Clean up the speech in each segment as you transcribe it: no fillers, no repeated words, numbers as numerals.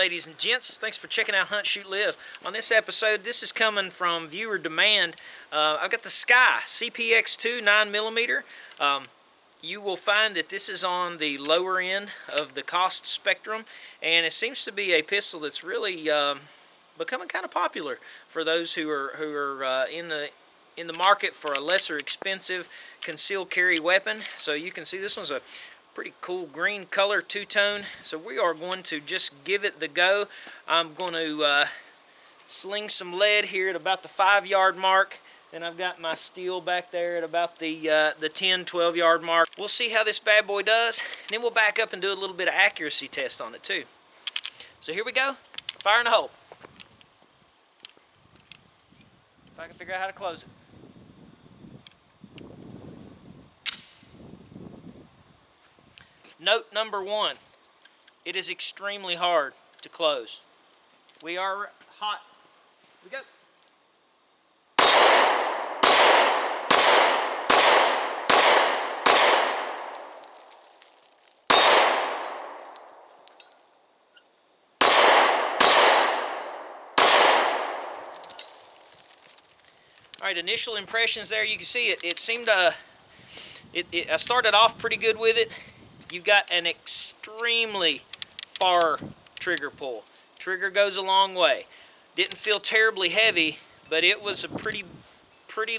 ladies and gents. Thanks for checking out Hunt, Shoot, Live. On this episode, this is coming from viewer demand. I've got the SCCY CPX 9mm. You will find that this is on the lower end of the cost spectrum, and it seems to be a pistol that's really becoming kind of popular for those who are in the market for a lesser expensive concealed carry weapon. So you can see this one's a pretty cool green color, two-tone. So we are going to just give it the go. I'm going to sling some lead here at about the 5-yard mark. Then I've got my steel back there at about the 10-12 yard mark. We'll see how this bad boy does, and then we'll back up and do a little bit of accuracy test on it too. So here we go. Fire in the hole. If I can figure out how to close it. Note number 1, it is extremely hard to close. We are hot. Here we go. All right, initial impressions there, you can see it seemed I started off pretty good with it. You've got an extremely far trigger pull. Trigger goes a long way. Didn't feel terribly heavy, but it was a pretty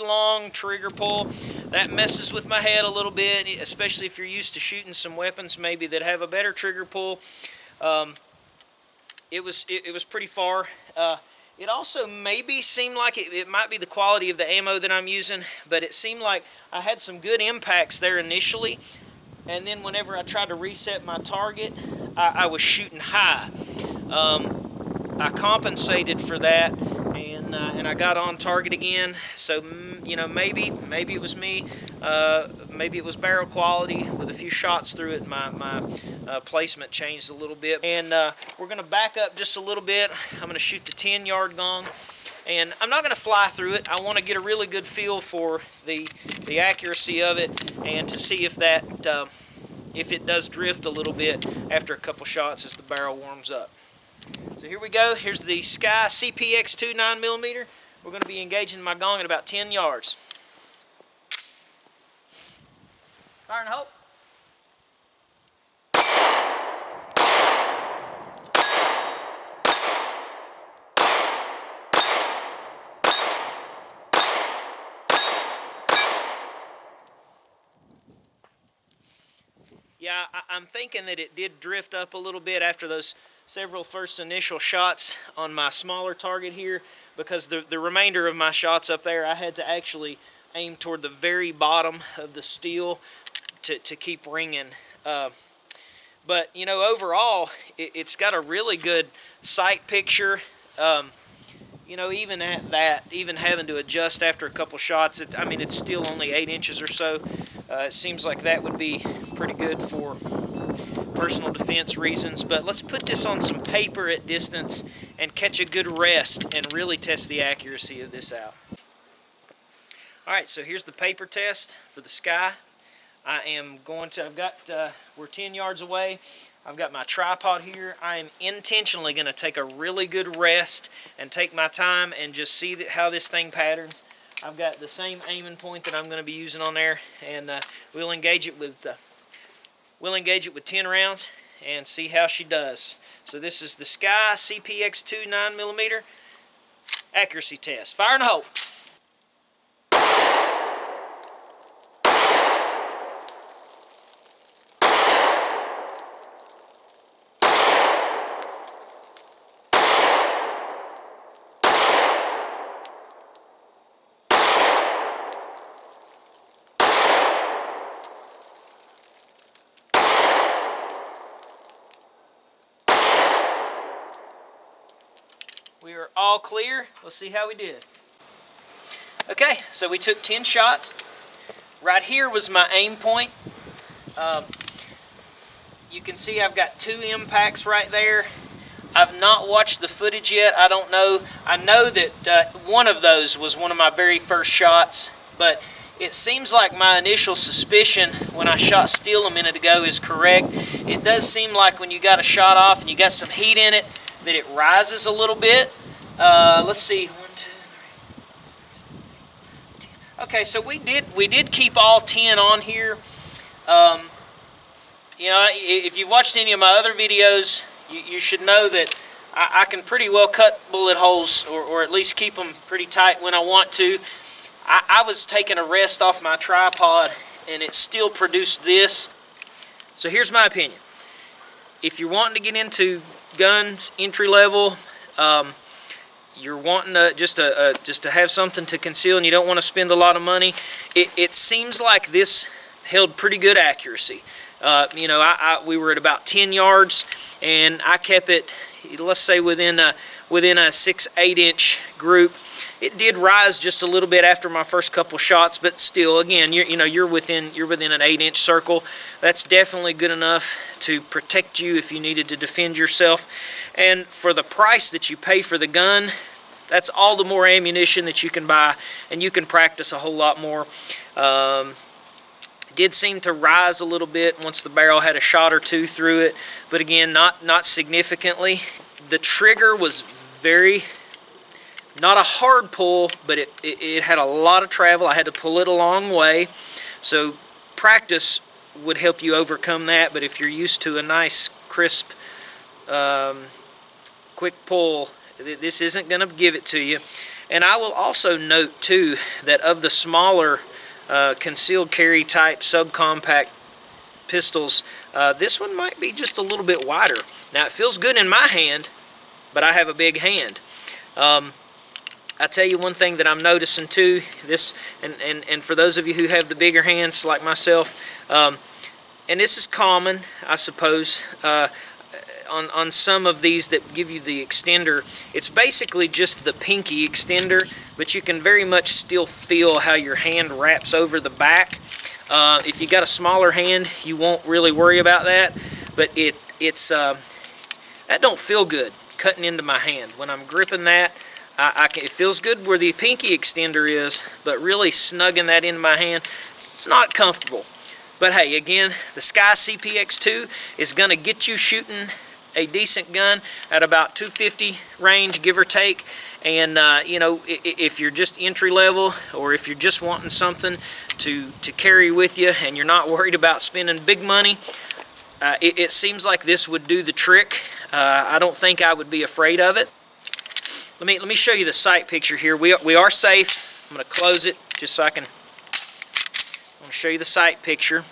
long trigger pull. That messes with my head a little bit, especially if you're used to shooting some weapons maybe that have a better trigger pull. It was pretty far. It also maybe seemed like it might be the quality of the ammo that I'm using, but it seemed like I had some good impacts there initially. And then whenever I tried to reset my target, I was shooting high. I compensated for that, and I got on target again. So you know, maybe it was me. Maybe it was barrel quality. With a few shots through it, my placement changed a little bit. And we're going to back up just a little bit. I'm going to shoot the 10-yard gong. And I'm not going to fly through it. I want to get a really good feel for the accuracy of it, and to see if that if it does drift a little bit after a couple shots as the barrel warms up. So here we go. Here's the SCCY CPX 9mm. We're going to be engaging my gong at about 10 yards. Fire in the hole. Yeah, I'm thinking that it did drift up a little bit after those several first initial shots on my smaller target here, because the remainder of my shots up there, I had to actually aim toward the very bottom of the steel to keep ringing. But, you know, overall, it's got a really good sight picture. You know, even at that, even having to adjust after a couple shots, I mean, it's still only 8 inches or so. It seems like that would be pretty good for personal defense reasons. But let's put this on some paper at distance and catch a good rest and really test the accuracy of this out. Alright, so here's the paper test for the SCCY. We're 10 yards away. I've got my tripod here. I am intentionally going to take a really good rest and take my time and just see how this thing patterns. I've got the same aiming point that I'm going to be using on there, and we'll engage it with 10 rounds and see how she does. So this is the SCCY CPX 9mm accuracy test. Fire in the hole. We are all clear. Let's see how we did. Okay, so we took 10 shots. Right here was my aim point. You can see I've got 2 impacts right there. I've not watched the footage yet. I don't know. I know that one of those was one of my very first shots, but it seems like my initial suspicion when I shot steel a minute ago is correct. It does seem like when you got a shot off and you got some heat in it, that it rises a little bit. Let's see, 1, 2, 3, 4, 5, 6, 7, 8, 10. Okay, so we did keep all 10 on here. You know, if you've watched any of my other videos, you should know that I can pretty well cut bullet holes, or at least keep them pretty tight when I want to. I was taking a rest off my tripod, and it still produced this. So here's my opinion. If you're wanting to get into guns, entry level, you're wanting to just to have something to conceal, and you don't want to spend a lot of money, it seems like this held pretty good accuracy. You know, we were at about 10 yards, and I kept it, let's say, within a 6-8 inch group. It did rise just a little bit after my first couple shots, but still, again, you're within an 8-inch circle. That's definitely good enough to protect you if you needed to defend yourself. And for the price that you pay for the gun, that's all the more ammunition that you can buy, and you can practice a whole lot more. Did seem to rise a little bit once the barrel had a shot or two through it, but again, not significantly. The trigger was not a hard pull, but it had a lot of travel. I had to pull it a long way, so practice would help you overcome that. But if you're used to a nice, crisp, quick pull, this isn't going to give it to you. And I will also note too that of the smaller concealed carry type subcompact pistols, this one might be just a little bit wider. Now, it feels good in my hand, but I have a big hand. I tell you one thing that I'm noticing too, and for those of you who have the bigger hands like myself, and this is common, I suppose, on some of these that give you the extender, it's basically just the pinky extender, but you can very much still feel how your hand wraps over the back. If you got a smaller hand, you won't really worry about that, but that don't feel good cutting into my hand. When I'm gripping that, it feels good where the pinky extender is, but really snugging that into my hand, it's not comfortable. But hey, again, the SCCY CPX 2 is going to get you shooting a decent gun at about 250 range, give or take. And you know, if you're just entry level, or if you're just wanting something to carry with you and you're not worried about spending big money, it seems like this would do the trick. I don't think I would be afraid of it. Let me show you the sight picture here. We are safe. I'm going to close it just so I can show you the sight picture.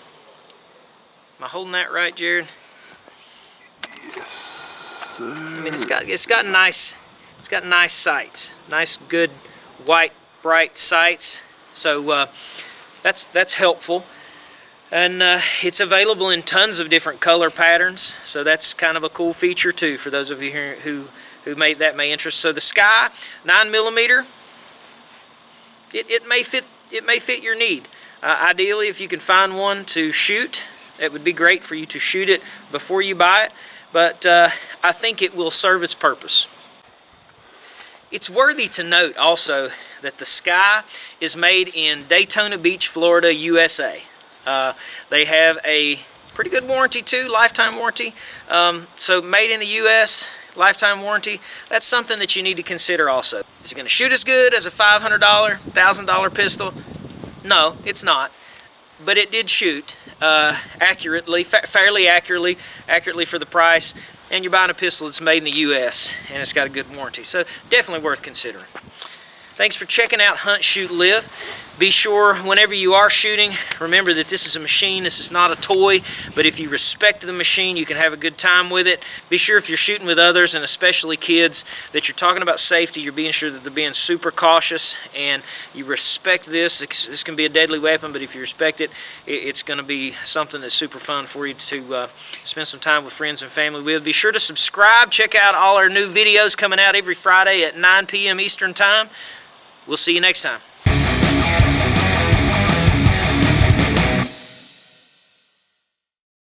Am I holding that right, Jared? Yes, sir. I mean, it's got nice sights, nice, good, white, bright sights. So that's helpful. And it's available in tons of different color patterns. So that's kind of a cool feature too for those of you here who may interest. So the SCCY 9mm, it may fit your need. Ideally, if you can find one to shoot, it would be great for you to shoot it before you buy it. But I think it will serve its purpose. It's worthy to note also that the SCCY is made in Daytona Beach, Florida, USA. They have a pretty good warranty too, lifetime warranty. So made in the US, lifetime warranty, that's something that you need to consider also. Is it going to shoot as good as a $500, $1,000 pistol? No, it's not. But it did shoot accurately, fairly accurately for the price. And you're buying a pistol that's made in the US and it's got a good warranty. So definitely worth considering. Thanks for checking out Hunt, Shoot, Live. Be sure whenever you are shooting, remember that this is a machine, this is not a toy, but if you respect the machine, you can have a good time with it. Be sure if you're shooting with others, and especially kids, that you're talking about safety, you're being sure that they're being super cautious, and you respect this. This can be a deadly weapon, but if you respect it, it's going to be something that's super fun for you to spend some time with friends and family with. Be sure to subscribe, check out all our new videos coming out every Friday at 9 p.m. Eastern Time. We'll see you next time.